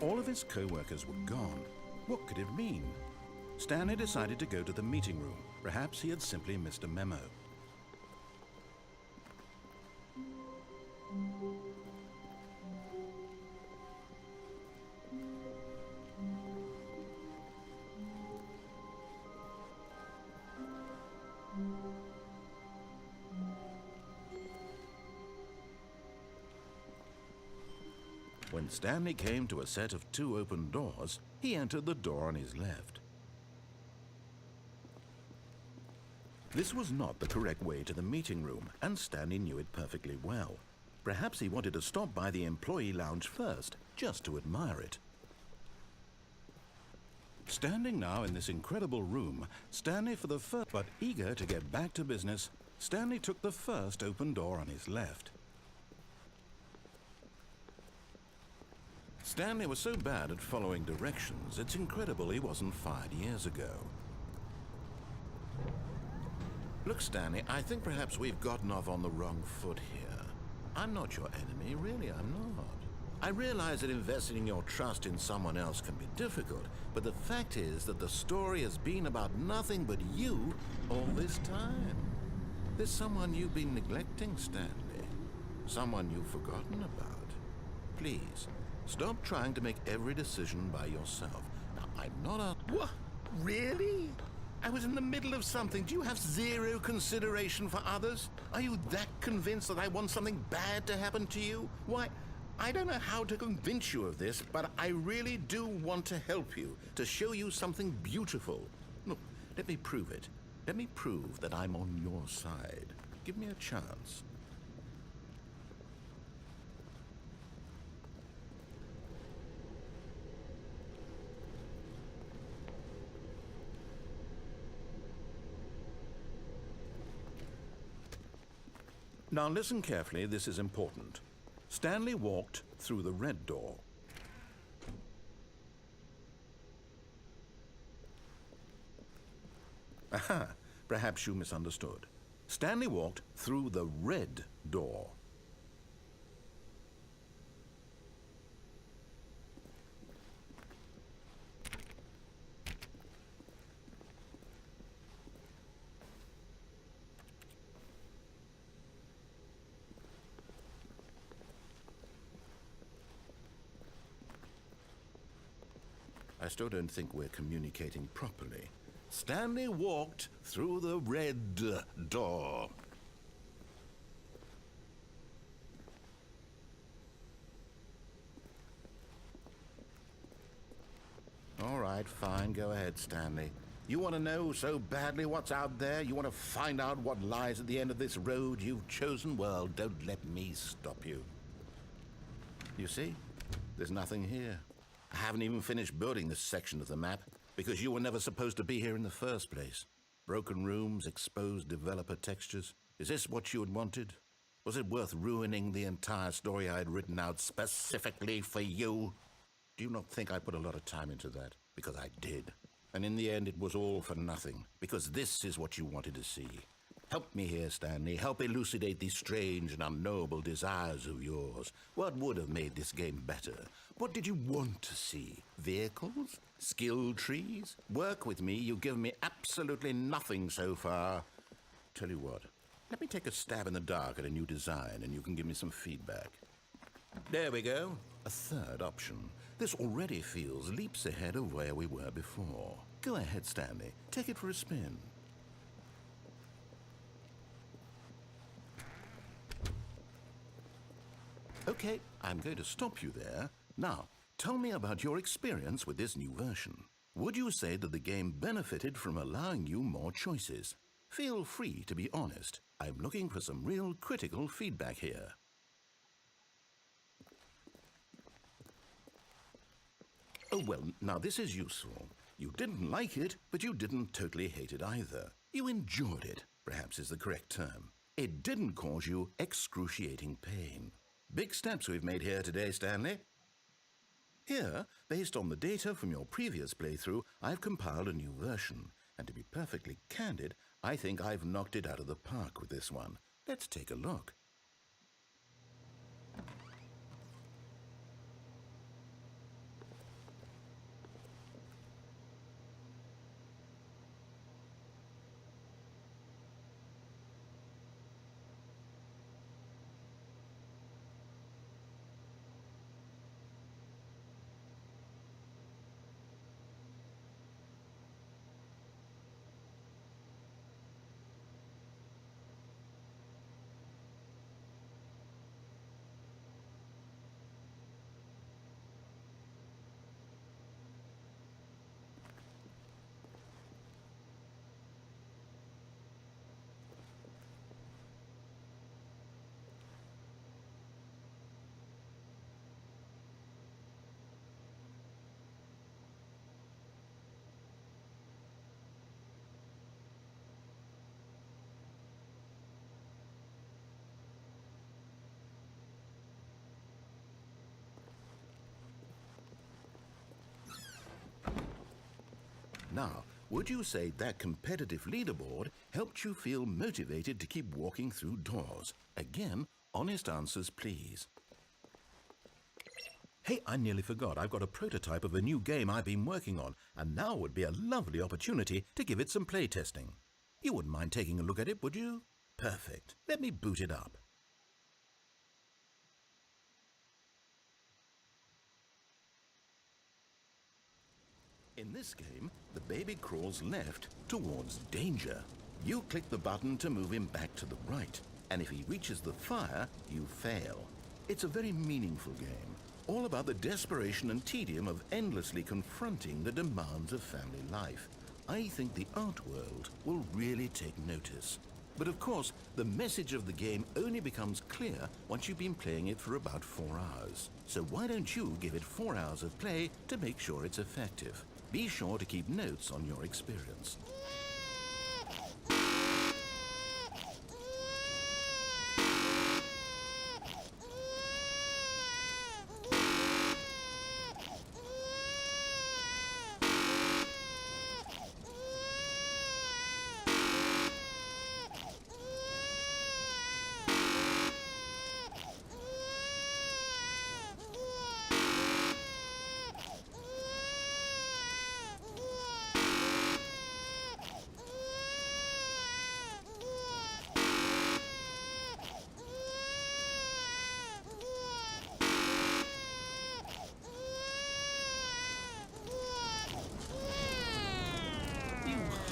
All of his co-workers were gone. What could it mean? Stanley decided to go to the meeting room. Perhaps he had simply missed a memo. When Stanley came to a set of 2 open doors, he entered the door on his left. This was not the correct way to the meeting room, and Stanley knew it perfectly well. Perhaps he wanted to stop by the employee lounge first, just to admire it. Standing now in this incredible room, Stanley for the first, but eager to get back to business, Stanley took the first open door on his left. Stanley was so bad at following directions, it's incredible he wasn't fired years ago. Look, Stanley, I think perhaps we've gotten off on the wrong foot here. I'm not your enemy, really, I'm not. I realize that investing your trust in someone else can be difficult, but the fact is that the story has been about nothing but you all this time. There's someone you've been neglecting, Stanley. Someone you've forgotten about. Please, stop trying to make every decision by yourself. Now, I'm not a... What? Really? I was in the middle of something. Do you have zero consideration for others? Are you that convinced that I want something bad to happen to you? Why, I don't know how to convince you of this, but I really do want to help you, to show you something beautiful. Look, let me prove it. Let me prove that I'm on your side. Give me a chance. Now listen carefully, this is important. Stanley walked through the red door. Aha, perhaps you misunderstood. Stanley walked through the red door. I still don't think we're communicating properly. Stanley walked through the red door. All right, fine. Go ahead, Stanley. You want to know so badly what's out there? You want to find out what lies at the end of this road you've chosen? Well, don't let me stop you. You see? There's nothing here. I haven't even finished building this section of the map because you were never supposed to be here in the first place. Broken rooms, exposed developer textures. Is this what you had wanted? Was it worth ruining the entire story I had written out specifically for you? Do you not think I put a lot of time into that? Because I did. And in the end, it was all for nothing. Because this is what you wanted to see. Help me here, Stanley. Help elucidate these strange and unknowable desires of yours. What would have made this game better? What did you want to see? Vehicles? Skill trees? Work with me. You've given me absolutely nothing so far. Tell you what, let me take a stab in the dark at a new design and you can give me some feedback. There we go. A third option. This already feels leaps ahead of where we were before. Go ahead, Stanley. Take it for a spin. Okay, I'm going to stop you there. Now, tell me about your experience with this new version. Would you say that the game benefited from allowing you more choices? Feel free to be honest. I'm looking for some real critical feedback here. Oh, well, now this is useful. You didn't like it, but you didn't totally hate it either. You enjoyed it, perhaps is the correct term. It didn't cause you excruciating pain. Big steps we've made here today, Stanley. Here, based on the data from your previous playthrough, I've compiled a new version. And to be perfectly candid, I think I've knocked it out of the park with this one. Let's take a look. Now, would you say that competitive leaderboard helped you feel motivated to keep walking through doors? Again, honest answers, please. Hey, I nearly forgot. I've got a prototype of a new game I've been working on, and now would be a lovely opportunity to give it some playtesting. You wouldn't mind taking a look at it, would you? Perfect. Let me boot it up. In this game, the baby crawls left towards danger. You click the button to move him back to the right, and if he reaches the fire, you fail. It's a very meaningful game, all about the desperation and tedium of endlessly confronting the demands of family life. I think the art world will really take notice. But of course, the message of the game only becomes clear once you've been playing it for about 4 hours. So why don't you give it 4 hours of play to make sure it's effective? Be sure to keep notes on your experience.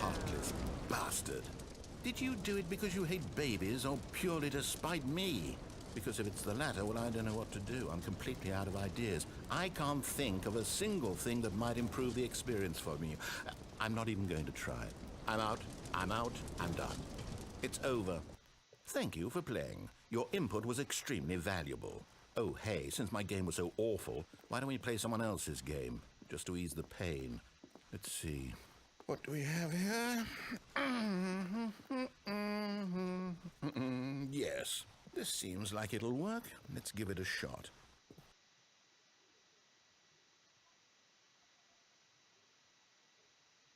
Heartless bastard. Did you do it because you hate babies or purely to spite me? Because if it's the latter, well, I don't know what to do. I'm completely out of ideas. I can't think of a single thing that might improve the experience for me. I'm not even going to try. I'm out, I'm done. It's over. Thank you for playing. Your input was extremely valuable. Oh, hey, since my game was so awful, why don't we play someone else's game? Just to ease the pain. Let's see. What do we have here? Yes, this seems like it'll work. Let's give it a shot.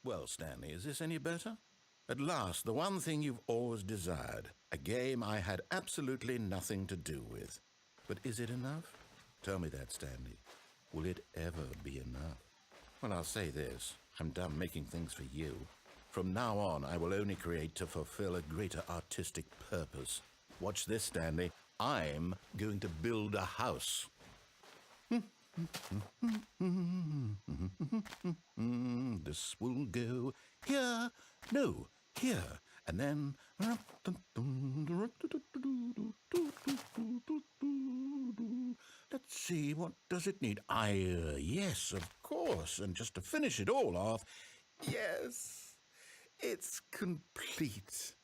Well, Stanley, is this any better? At last, the one thing you've always desired. A game I had absolutely nothing to do with. But is it enough? Tell me that, Stanley. Will it ever be enough? Well, I'll say this. I'm done making things for you. From now on, I will only create to fulfill a greater artistic purpose. Watch this, Stanley. I'm going to build a house. This will go here. No, here. And then... Let's see, what does it need? Yes, of course. And just to finish it all off, yes, it's complete.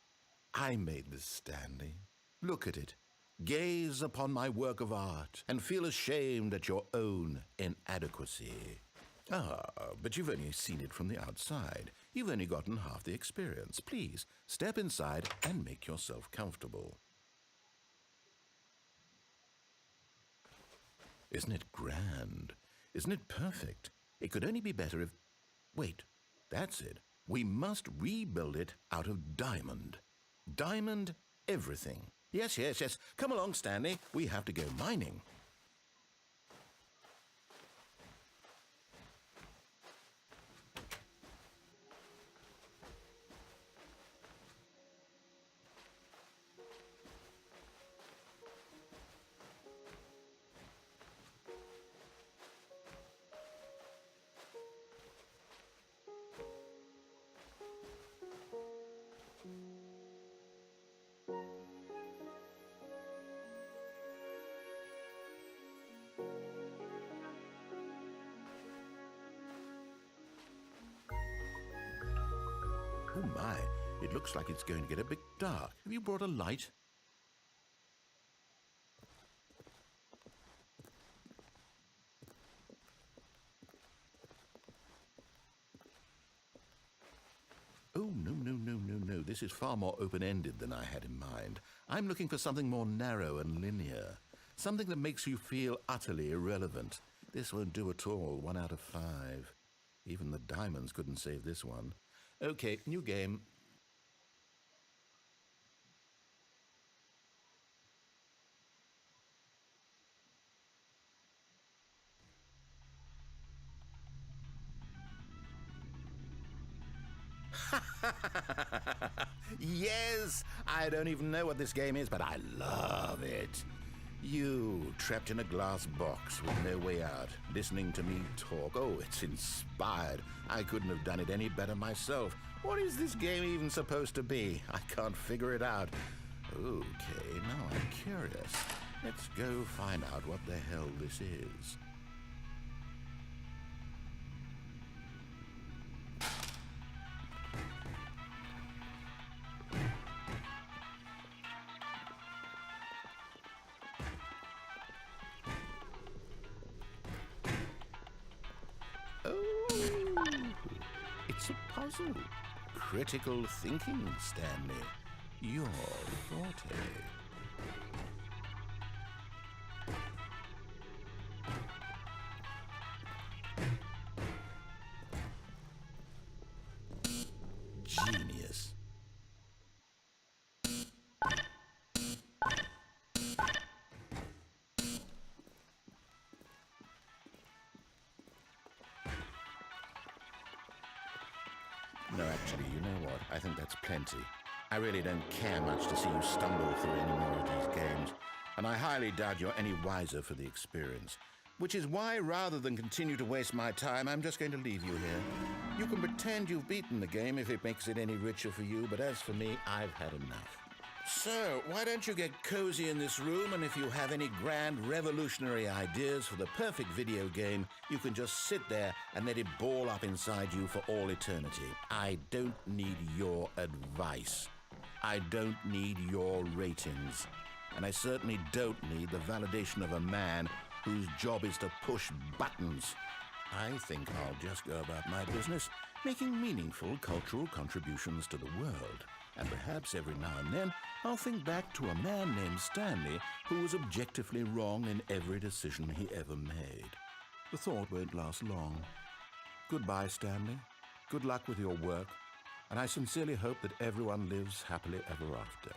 I made this, Stanley. Look at it. Gaze upon my work of art and feel ashamed at your own inadequacy. But you've only seen it from the outside. You've only gotten half the experience. Please, step inside and make yourself comfortable. Isn't it grand? Isn't it perfect? It could only be better if... Wait, that's it. We must rebuild it out of diamond. Diamond everything. Yes. Come along, Stanley. We have to go mining. Oh my, it looks like it's going to get a bit dark. Have you brought a light? Oh, no. This is far more open-ended than I had in mind. I'm looking for something more narrow and linear. Something that makes you feel utterly irrelevant. This won't do at all. 1 out of 5. Even the diamonds couldn't save this one. Okay, new game. Yes! I don't even know what this game is, but I love it. You, trapped in a glass box with no way out, listening to me talk. Oh, it's inspired. I couldn't have done it any better myself. What is this game even supposed to be? I can't figure it out. Okay, now I'm curious. Let's go find out what the hell this is. Oh, it's a puzzle. Critical thinking, Stanley. Your forte. Genius. No, actually, you know what? I think that's plenty. I really don't care much to see you stumble through any more of these games, and I highly doubt you're any wiser for the experience. Which is why, rather than continue to waste my time, I'm just going to leave you here. You can pretend you've beaten the game if it makes it any richer for you, but as for me, I've had enough. So, why don't you get cozy in this room, and if you have any grand revolutionary ideas for the perfect video game, you can just sit there and let it ball up inside you for all eternity. I don't need your advice. I don't need your ratings. And I certainly don't need the validation of a man whose job is to push buttons. I think I'll just go about my business, making meaningful cultural contributions to the world. And perhaps every now and then, I'll think back to a man named Stanley who was objectively wrong in every decision he ever made. The thought won't last long. Goodbye, Stanley. Good luck with your work, and I sincerely hope that everyone lives happily ever after.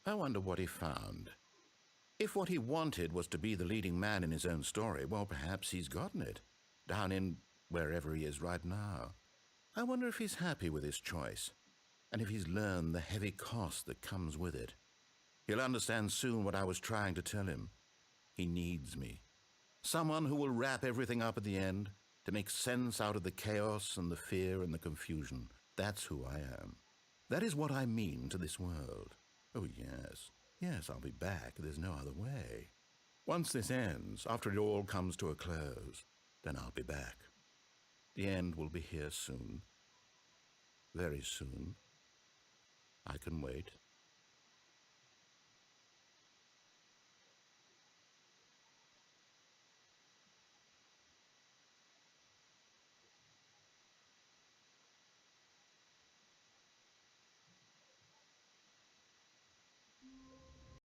I wonder what he found. If what he wanted was to be the leading man in his own story, well, perhaps he's gotten it, down in wherever he is right now. I wonder if he's happy with his choice, and if he's learned the heavy cost that comes with it. He'll understand soon what I was trying to tell him. He needs me. Someone who will wrap everything up at the end, to make sense out of the chaos and the fear and the confusion. That's who I am. That is what I mean to this world. Oh, yes. Yes, I'll be back. There's no other way. Once this ends, after it all comes to a close, then I'll be back. The end will be here soon. Very soon. I can wait.